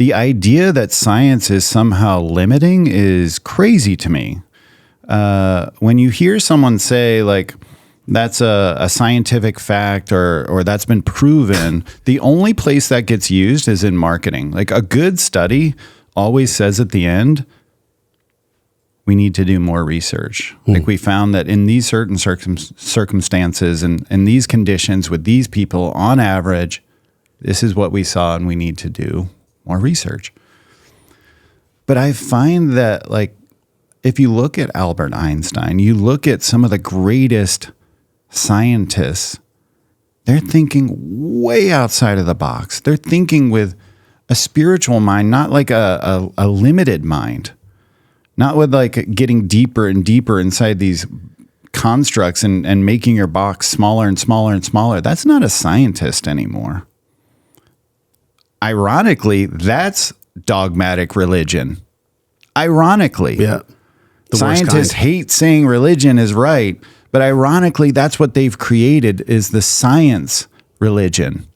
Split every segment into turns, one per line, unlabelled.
the idea that science is somehow limiting is crazy to me. When you hear someone say like, that's a scientific fact or that's been proven, the only place that gets used is in marketing. Like a good study always says at the end, we need to do more research. Like we found that in these certain circumstances and these conditions with these people on average, this is what we saw and we need to do more research. But I find that like, if you look at Albert Einstein, you look at some of the greatest scientists, they're thinking way outside of the box. They're thinking with a spiritual mind, not like a limited mind, not with like getting deeper and deeper inside these constructs and making your box smaller and smaller and smaller. That's not a scientist anymore. Ironically, that's dogmatic religion. Ironically.
Yeah.
Scientists hate saying religion is right, but ironically, that's what they've created is the science religion.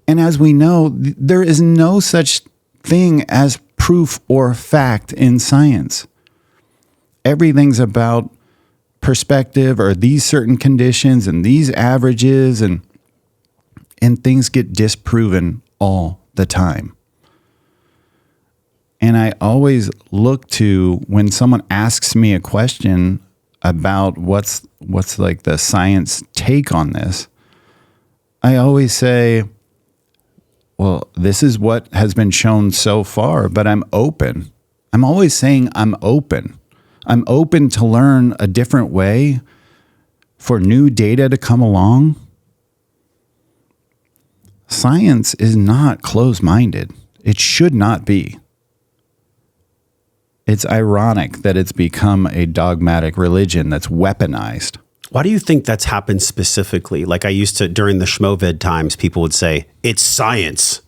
And as we know, there is no such thing as proof or fact in science. Everything's about perspective or these certain conditions and these averages and things get disproven all the time. And I always look to when someone asks me a question about what's like the science take on this, I always say, well, this is what has been shown so far, but I'm open. I'm always saying I'm open. I'm open to learn a different way for new data to come along. Science is not closed-minded. It should not be. It's ironic that it's become a dogmatic religion that's weaponized.
Why do you think that's happened specifically? Like I used to, during the Schmovid times, people would say, it's science.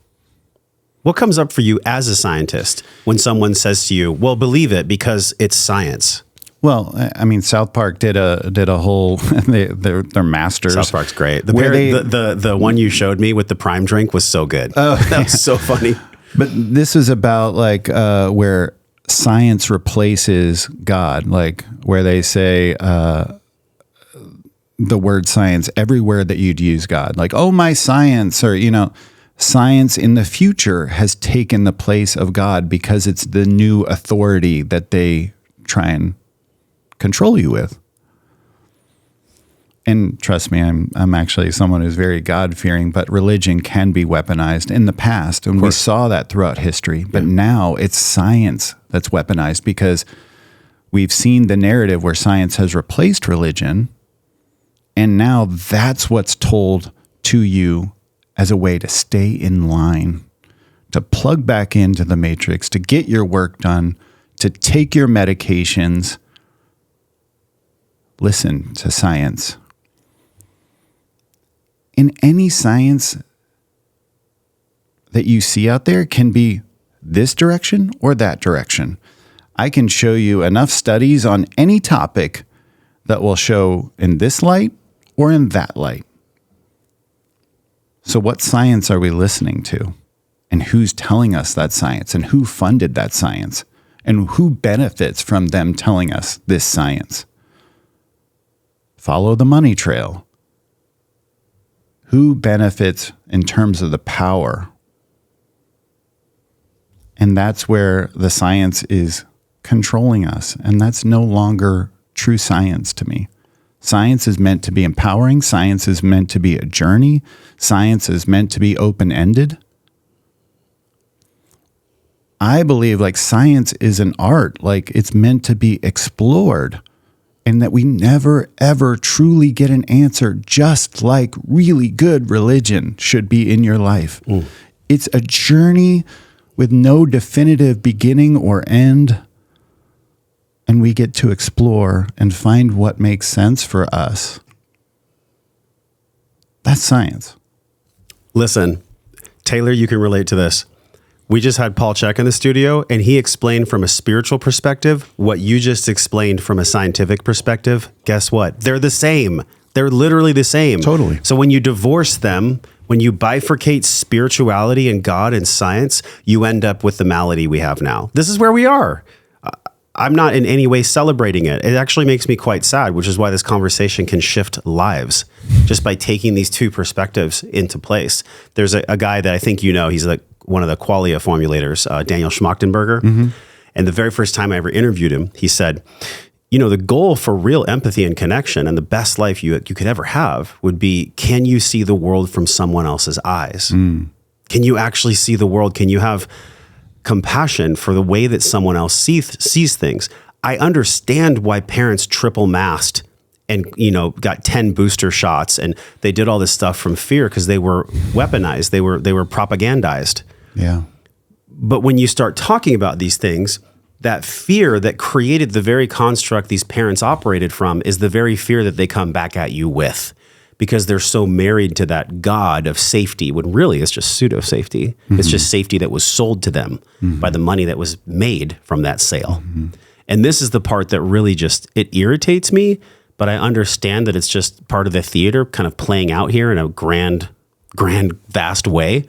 What comes up for you as a scientist when someone says to you, well, believe it because it's science?
Well, I mean, South Park did a whole their masters.
South Park's great. The one you showed me with the Prime drink was so good. Oh, that was so funny.
But this is about like where science replaces God, like where they say the word science everywhere that you'd use God, like, oh, my science, or, you know, science in the future has taken the place of God because it's the new authority that they try and control you with. And trust me, I'm actually someone who's very God-fearing, but religion can be weaponized in the past. And we saw that throughout history. But now it's science that's weaponized because we've seen the narrative where science has replaced religion. And now that's what's told to you as a way to stay in line, to plug back into the matrix, to get your work done, to take your medications. Listen to science. In any science that you see out there can be this direction or that direction. I can show you enough studies on any topic that will show in this light or in that light. So what science are we listening to? And who's telling us that science? And who funded that science? And who benefits from them telling us this science? Follow the money trail. Who benefits in terms of the power? And that's where the science is controlling us. And that's no longer true science to me. Science is meant to be empowering. Science is meant to be a journey. Science is meant to be open-ended. I believe like science is an art, like it's meant to be explored. And that we never, ever truly get an answer, just like really good religion should be in your life. It's a journey with no definitive beginning or end. And we get to explore and find what makes sense for us. That's science.
Listen, Taylor, you can relate to this. We just had Paul Check in the studio, and he explained from a spiritual perspective what you just explained from a scientific perspective. Guess what? They're the same. They're literally the same.
Totally.
So when you divorce them When you bifurcate spirituality and God and science, you end up with the malady we have now. This is where we are. I'm not in any way celebrating it. It actually makes me quite sad, which is why this conversation can shift lives just by taking these two perspectives into place. There's a guy that I think you know, he's like one of the qualia formulators, Daniel Schmachtenberger. Mm-hmm. And the very first time I ever interviewed him, he said, you know, the goal for real empathy and connection and the best life you could ever have would be, can you see the world from someone else's eyes? Mm. Can you actually see the world? Can you have compassion for the way that someone else sees things? I understand why parents triple masked and, you know, got 10 booster shots and they did all this stuff from fear because they were weaponized. They were propagandized.
Yeah.
But when you start talking about these things, that fear that created the very construct these parents operated from is the very fear that they come back at you with, because they're so married to that God of safety, when really it's just pseudo safety. Mm-hmm. It's just safety that was sold to them by the money that was made from that sale. Mm-hmm. And this is the part that really just, it irritates me, but I understand that it's just part of the theater kind of playing out here in a grand, vast way.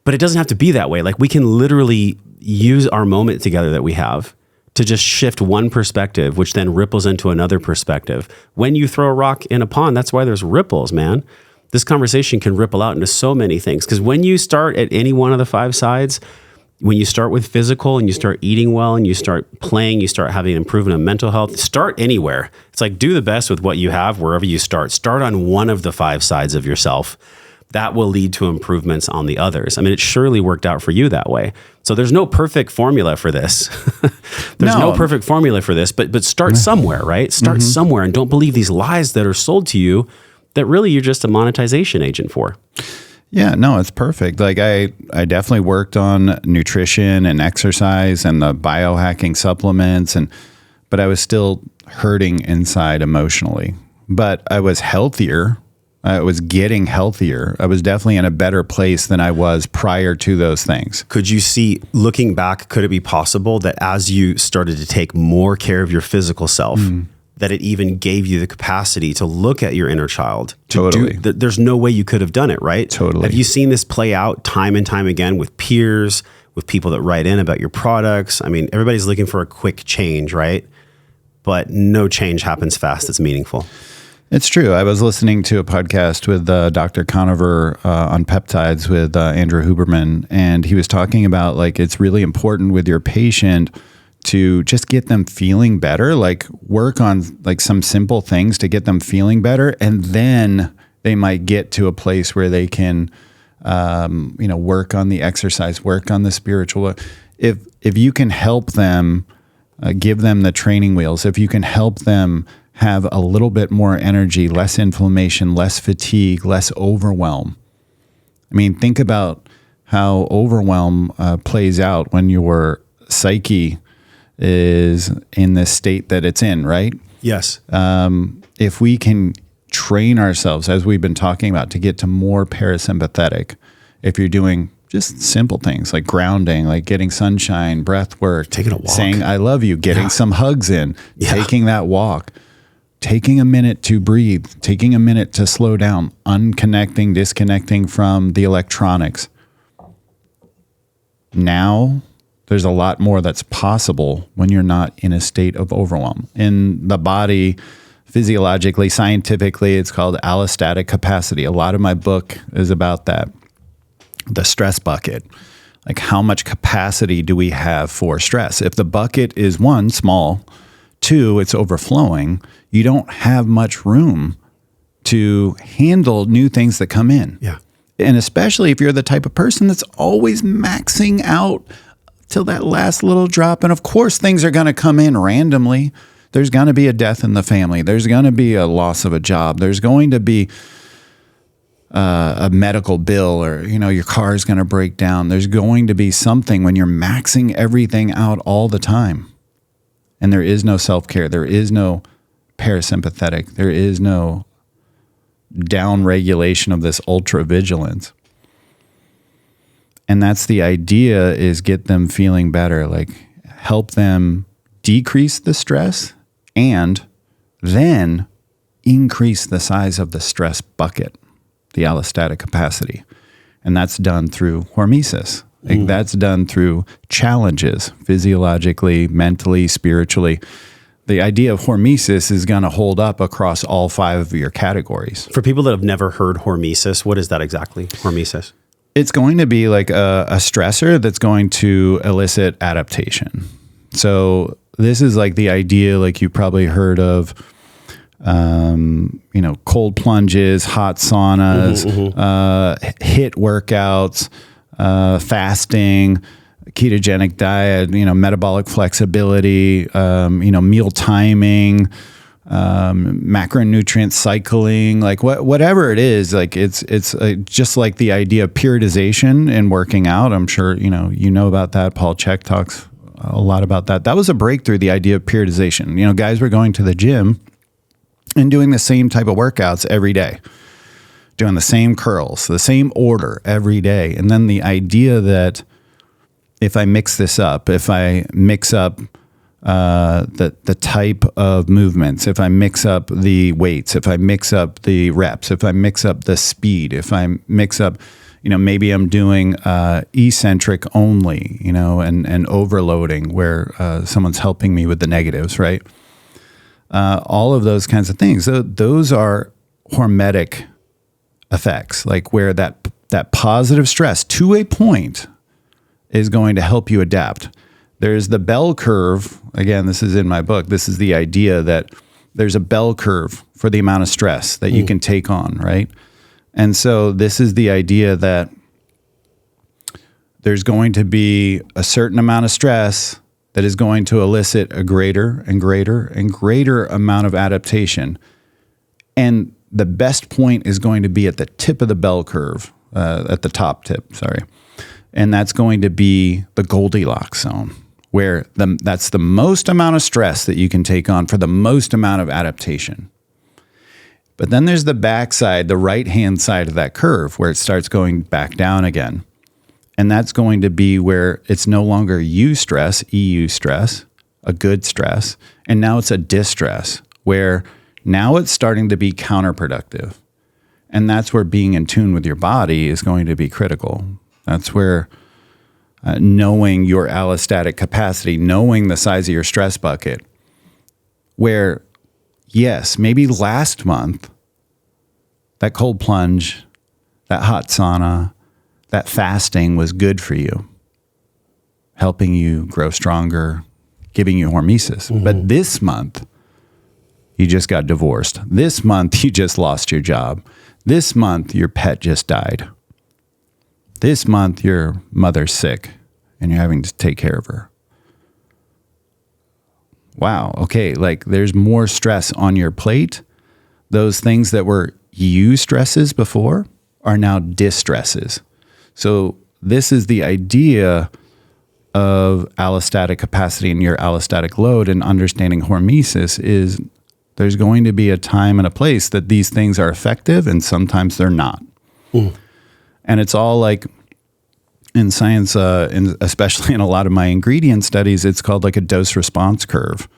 But it doesn't have to be that way. Like, we can literally use our moment together that we have to just shift one perspective, which then ripples into another perspective. When you throw a rock in a pond, that's why there's ripples, man. This conversation can ripple out into so many things. Because when you start at any one of the 5 sides, when you start with physical and you start eating well and you start playing, you start having an improvement in mental health, start anywhere. It's like, do the best with what you have wherever you start. Start on one of the 5 sides of yourself. That will lead to improvements on the others. I mean, it surely worked out for you that way. So there's no perfect formula for this. There's no perfect formula for this, but start somewhere, right? Start somewhere, and don't believe these lies that are sold to you that really you're just a monetization agent for.
Yeah, no, it's perfect. Like, I definitely worked on nutrition and exercise and the biohacking supplements, but I was still hurting inside emotionally. But I was healthier. I was getting healthier. I was definitely in a better place than I was prior to those things.
Could you see, looking back, could it be possible that as you started to take more care of your physical self, that it even gave you the capacity to look at your inner child?
Totally.
There's no way you could have done it, right?
Totally.
Have you seen this play out time and time again with peers, with people that write in about your products? I mean, everybody's looking for a quick change, right? But no change happens fast that's meaningful.
It's true. I was listening to a podcast with Dr. Conover on peptides with Andrew Huberman, and he was talking about, like, it's really important with your patient to just get them feeling better, like work on like some simple things to get them feeling better. And then they might get to a place where they can, work on the exercise, work on the spiritual. If you can help them, give them the training wheels, if you can help them have a little bit more energy, less inflammation, less fatigue, less overwhelm. I mean, think about how overwhelm plays out when your psyche is in the state that it's in, right?
Yes.
If we can train ourselves, as we've been talking about, to get to more parasympathetic, if you're doing just simple things like grounding, like getting sunshine, breath work,
taking a walk,
saying I love you, getting some hugs in, taking that walk, taking a minute to breathe, taking a minute to slow down, unconnecting, disconnecting from the electronics. Now, there's a lot more that's possible when you're not in a state of overwhelm. In the body, physiologically, scientifically, it's called allostatic capacity. A lot of my book is about that. The stress bucket. Like, how much capacity do we have for stress? If the bucket is 1, small, 2, it's overflowing, you don't have much room to handle new things that come in.
Yeah.
And especially if you're the type of person that's always maxing out till that last little drop. And of course, things are going to come in randomly. There's going to be a death in the family. There's going to be a loss of a job. There's going to be a medical bill, or, your car is going to break down. There's going to be something when you're maxing everything out all the time. And there is no self-care. There is no parasympathetic. There is no down regulation of this ultra vigilance. And that's the idea, is get them feeling better, like help them decrease the stress and then increase the size of the stress bucket. the allostatic capacity. And that's done through hormesis. Like that's done through challenges, physiologically, mentally, spiritually. The idea of hormesis is going to hold up across all 5 of your categories.
For people that have never heard hormesis, what is that exactly? Hormesis.
It's going to be like a stressor that's going to elicit adaptation. So this is like the idea, like you probably heard of, cold plunges, hot saunas, HIIT workouts, fasting, ketogenic diet, metabolic flexibility, meal timing, macronutrient cycling, like whatever it is, like it's just like the idea of periodization in working out. I'm sure, you know about that. Paul Chek talks a lot about that. That was a breakthrough, the idea of periodization. Guys were going to the gym and doing the same type of workouts every day, doing the same curls, the same order every day. And then the idea that if I mix this up, if I mix up the type of movements, if I mix up the weights, if I mix up the reps, if I mix up the speed, if I mix up, maybe I'm doing eccentric only, and overloading where someone's helping me with the negatives, right? All of those kinds of things. Those are hormetic effects, like where that positive stress to a point is going to help you adapt. There's the bell curve. Again, this is in my book. This is the idea that there's a bell curve for the amount of stress that you can take on, right? And so this is the idea that there's going to be a certain amount of stress that is going to elicit a greater and greater and greater amount of adaptation. And the best point is going to be at the tip of the bell curve, at the top tip, sorry. And that's going to be the Goldilocks zone, where that's the most amount of stress that you can take on for the most amount of adaptation. But then there's the backside, the right-hand side of that curve, where it starts going back down again. And that's going to be where it's no longer eustress, EU stress, a good stress, and now it's a distress, where now it's starting to be counterproductive. And that's where being in tune with your body is going to be critical. That's where knowing your allostatic capacity, knowing the size of your stress bucket, where, yes, maybe last month, that cold plunge, that hot sauna, that fasting was good for you, helping you grow stronger, giving you hormesis. But this month, you just got divorced. This month, you just lost your job. This month, your pet just died. This month, your mother's sick and you're having to take care of her. Wow. Okay. Like there's more stress on your plate. Those things that were stresses before are now distresses. So this is the idea of allostatic capacity and your allostatic load, and understanding hormesis is there's going to be a time and a place that these things are effective and sometimes they're not. And it's all like in science, especially in a lot of my ingredient studies, it's called like a dose response curve,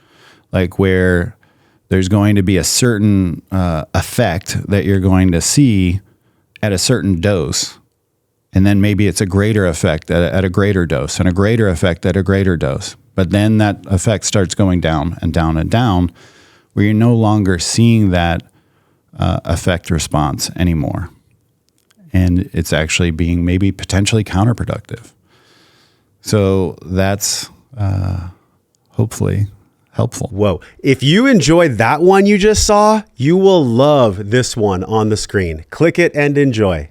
like where there's going to be a certain effect that you're going to see at a certain dose. And then maybe it's a greater effect at a greater dose, and a greater effect at a greater dose. But then that effect starts going down and down and down, where you're no longer seeing that effect response anymore. And it's actually being maybe potentially counterproductive. So that's hopefully helpful.
Whoa. If you enjoyed that one you just saw, you will love this one on the screen. Click it and enjoy.